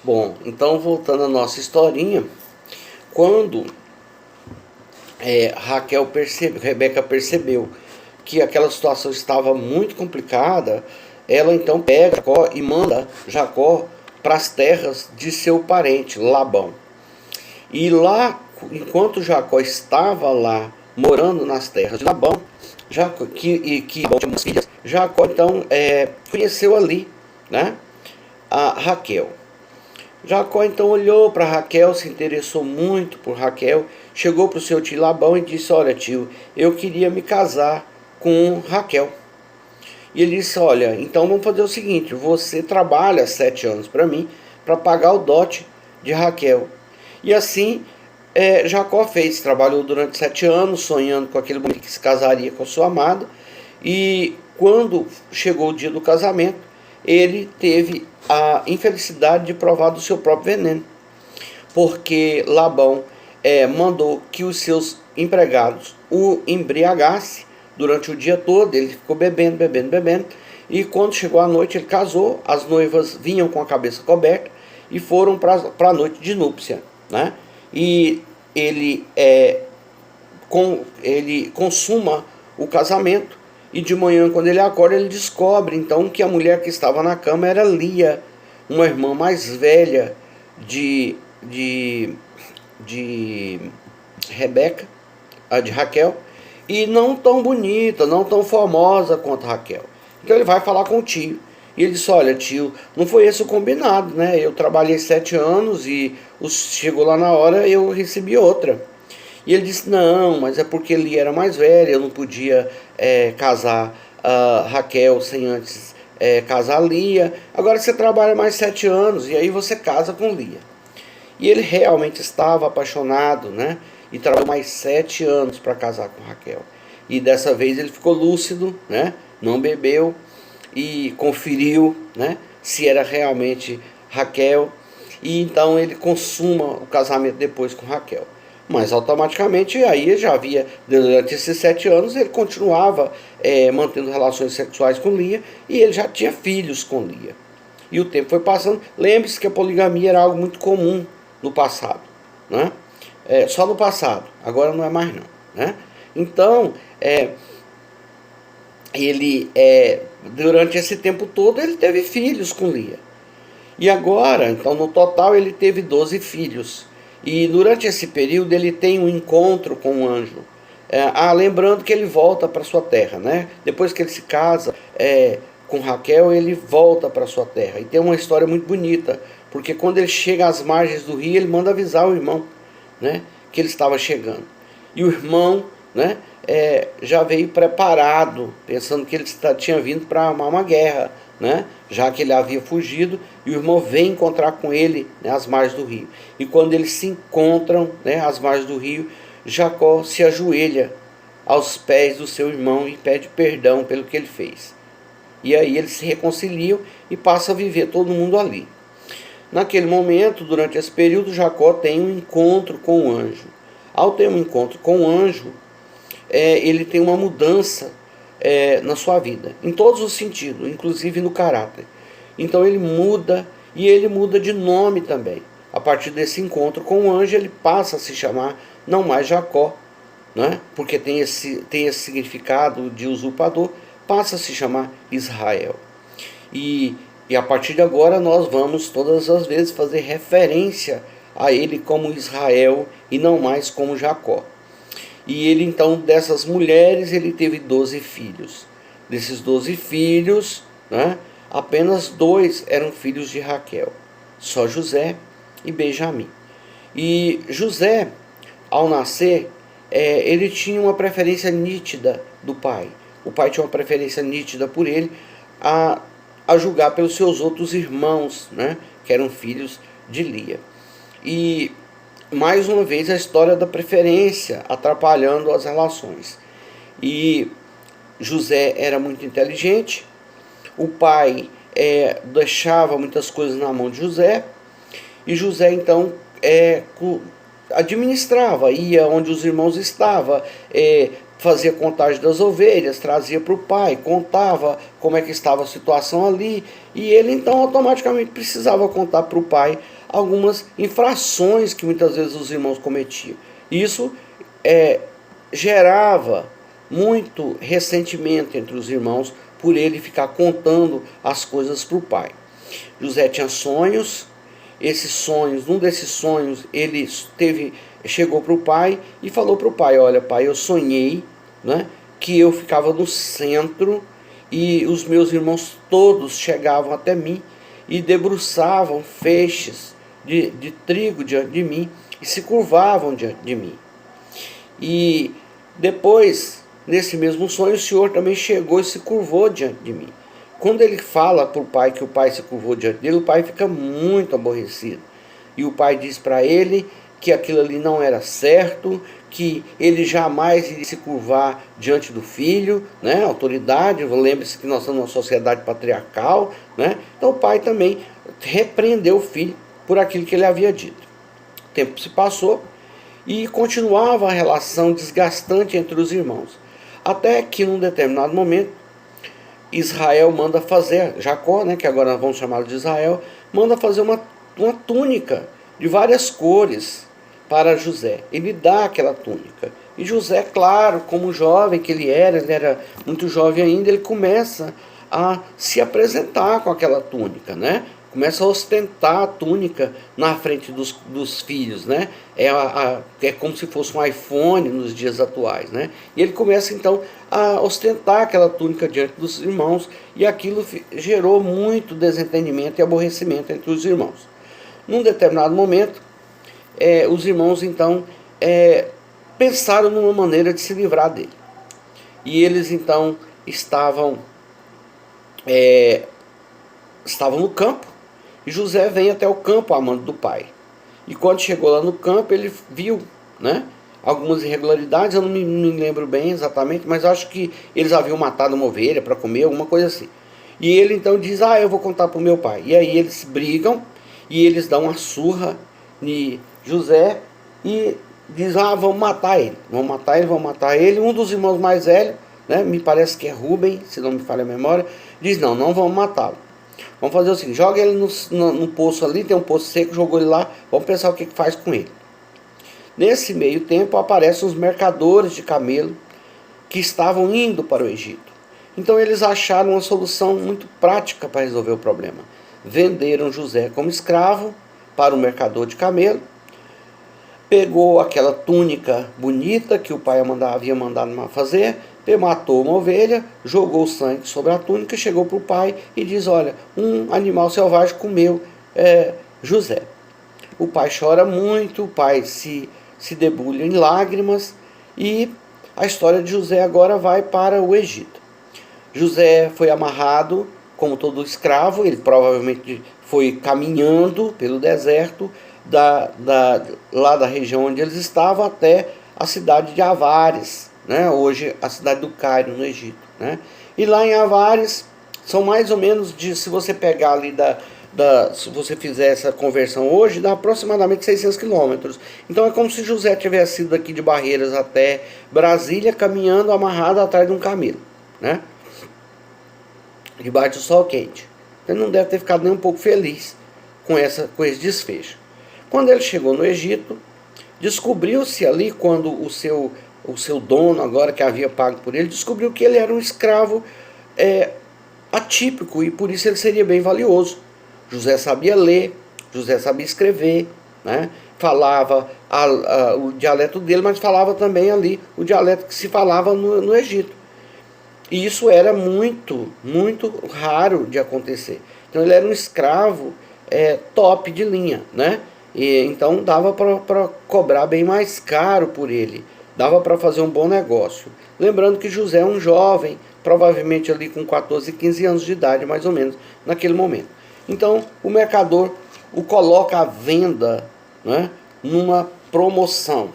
Bom, então voltando à nossa historinha, quando Rebeca percebeu que aquela situação estava muito complicada, ela então pega Jacó e manda Jacó para as terras de seu parente Labão. E lá, enquanto Jacó estava lá morando nas terras de Labão, que Labão tinha umas filhas, Jacó então conheceu ali, né, a Raquel. Jacó então olhou para Raquel, se interessou muito por Raquel, chegou para o seu tio Labão e disse: olha, tio, eu queria me casar com Raquel. E ele disse: olha, então vamos fazer o seguinte, você trabalha 7 anos para mim, para pagar o dote de Raquel. E assim Jacó fez, trabalhou durante 7 anos, sonhando com aquele momento que se casaria com a sua amada. E quando chegou o dia do casamento, ele teve a infelicidade de provar do seu próprio veneno, porque Labão mandou que os seus empregados o embriagassem durante o dia todo. Ele ficou bebendo, bebendo, bebendo, e quando chegou a noite ele casou. As noivas vinham com a cabeça coberta e foram para a noite de núpcia, né? E ele consuma o casamento, e de manhã, quando ele acorda, ele descobre então que a mulher que estava na cama era Lia, uma irmã mais velha de Rebeca, a de Raquel, e não tão bonita, não tão formosa quanto Raquel. Então ele vai falar com o tio. E ele disse: olha, tio, não foi esse o combinado, né? Eu trabalhei 7 anos e chegou lá na hora eu recebi outra. E ele disse: não, mas é porque Lia era mais velha, eu não podia casar Raquel sem antes casar Lia. Agora você trabalha mais 7 anos e aí você casa com Lia. E ele realmente estava apaixonado, né? E trabalhou mais 7 anos para casar com Raquel. E dessa vez ele ficou lúcido, né? Não bebeu e conferiu, né, se era realmente Raquel. E então ele consuma o casamento depois com Raquel. Mas automaticamente aí já havia, durante esses 7 anos, ele continuava mantendo relações sexuais com Lia, e ele já tinha filhos com Lia. E o tempo foi passando. Lembre-se que a poligamia era algo muito comum no passado, né? Só no passado, agora não é mais não, né? Então, ele durante esse tempo todo ele teve filhos com Lia. E agora, então no total ele teve 12 filhos. E durante esse período ele tem um encontro com um anjo. Lembrando que ele volta para sua terra, né? Depois que ele se casa com Raquel, ele volta para sua terra. E tem uma história muito bonita, porque quando ele chega às margens do rio, ele manda avisar o irmão, né, que ele estava chegando. E o irmão, né, já veio preparado, pensando que ele tinha vindo para armar uma guerra, né, já que ele havia fugido. E o irmão vem encontrar com ele, né, às margens do rio. E quando eles se encontram, né, às margens do rio, Jacó se ajoelha aos pés do seu irmão e pede perdão pelo que ele fez. E aí eles se reconciliam e passam a viver todo mundo ali. Naquele momento, durante esse período, Jacó tem um encontro com o anjo. Ao ter um encontro com o anjo, ele tem uma mudança na sua vida, em todos os sentidos, inclusive no caráter. Então ele muda, e ele muda de nome também. A partir desse encontro com o anjo, ele passa a se chamar não mais Jacó, né? Porque tem esse significado de usurpador, passa a se chamar Israel. E a partir de agora nós vamos todas as vezes fazer referência a ele como Israel e não mais como Jacó. E ele então, dessas mulheres, ele teve 12 filhos. Desses 12 filhos, né, apenas 2 eram filhos de Raquel, só José e Benjamim. E José, ao nascer, ele tinha uma preferência nítida do pai. O pai tinha uma preferência nítida por ele, a julgar pelos seus outros irmãos, né, que eram filhos de Lia. E mais uma vez a história da preferência atrapalhando as relações. E José era muito inteligente, o pai deixava muitas coisas na mão de José, e José então administrava, ia onde os irmãos estavam, fazia contagem das ovelhas, trazia para o pai, contava como é que estava a situação ali, e ele então automaticamente precisava contar para o pai algumas infrações que muitas vezes os irmãos cometiam. Isso gerava muito ressentimento entre os irmãos por ele ficar contando as coisas para o pai. José tinha sonhos, esses sonhos, num desses sonhos ele chegou para o pai e falou para o pai: olha pai, eu sonhei, né, que eu ficava no centro e os meus irmãos todos chegavam até mim e debruçavam feixes de trigo diante de mim e se curvavam diante de mim. E depois, nesse mesmo sonho, o Senhor também chegou e se curvou diante de mim. Quando ele fala para o pai que o pai se curvou diante dele, o pai fica muito aborrecido. E o pai diz para ele que aquilo ali não era certo, que ele jamais iria se curvar diante do filho, né? Autoridade, lembre-se que nós estamos numa sociedade patriarcal, né? Então o pai também repreendeu o filho por aquilo que ele havia dito. O tempo se passou e continuava a relação desgastante entre os irmãos. Até que num determinado momento, Israel manda fazer, Jacó, né, que agora nós vamos chamá-lo de Israel, manda fazer uma túnica de várias cores para José. Ele dá aquela túnica. E José, claro, como jovem que ele era muito jovem ainda, ele começa a se apresentar com aquela túnica, né? Começa a ostentar a túnica na frente dos filhos, né? É como se fosse um iPhone nos dias atuais, né? E ele começa então a ostentar aquela túnica diante dos irmãos, e aquilo gerou muito desentendimento e aborrecimento entre os irmãos. Num determinado momento, os irmãos então pensaram numa maneira de se livrar dele. E eles então estavam no campo, e José vem até o campo amando do pai. E quando chegou lá no campo, ele viu, né, algumas irregularidades. Eu não me lembro bem exatamente, mas acho que eles haviam matado uma ovelha para comer, alguma coisa assim. E ele então diz: eu vou contar para o meu pai. E aí eles brigam, e eles dão uma surra em José, e diz: vamos matar ele. Vamos matar ele. Um dos irmãos mais velhos, né, me parece que é Rubem, se não me falha a memória, diz: não vamos matá-lo. Vamos fazer o seguinte: joga ele no poço ali, tem um poço seco, jogou ele lá, vamos pensar o que faz com ele. Nesse meio tempo aparecem os mercadores de camelo que estavam indo para o Egito. Então eles acharam uma solução muito prática para resolver o problema. Venderam José como escravo para o mercador de camelo, pegou aquela túnica bonita que o pai havia mandado fazer, matou uma ovelha, jogou o sangue sobre a túnica, chegou para o pai e diz: olha, um animal selvagem comeu José. O pai chora muito, o pai se debulha em lágrimas, e a história de José agora vai para o Egito. José foi amarrado como todo escravo, ele provavelmente foi caminhando pelo deserto, lá da região onde eles estavam até a cidade de Avares, né? Hoje a cidade do Cairo, no Egito, né? E lá em Avares são mais ou menos, se você pegar ali se você fizer essa conversão hoje, dá aproximadamente 600 quilômetros. Então é como se José tivesse ido daqui de Barreiras até Brasília, caminhando amarrado atrás de um camelo, né? Debaixo do sol quente. Ele não deve ter ficado nem um pouco feliz com esse desfecho. Quando ele chegou no Egito, descobriu-se ali, quando o seu dono, agora que havia pago por ele, descobriu que ele era um escravo atípico, e por isso ele seria bem valioso. José sabia ler, José sabia escrever, né? Falava o dialeto dele, mas falava também ali o dialeto que se falava no Egito. E isso era muito, muito raro de acontecer. Então ele era um escravo top de linha, né? E então dava para cobrar bem mais caro por ele, dava para fazer um bom negócio. Lembrando que José é um jovem, provavelmente ali com 14, 15 anos de idade, mais ou menos, naquele momento. Então o mercador o coloca à venda, né, numa promoção.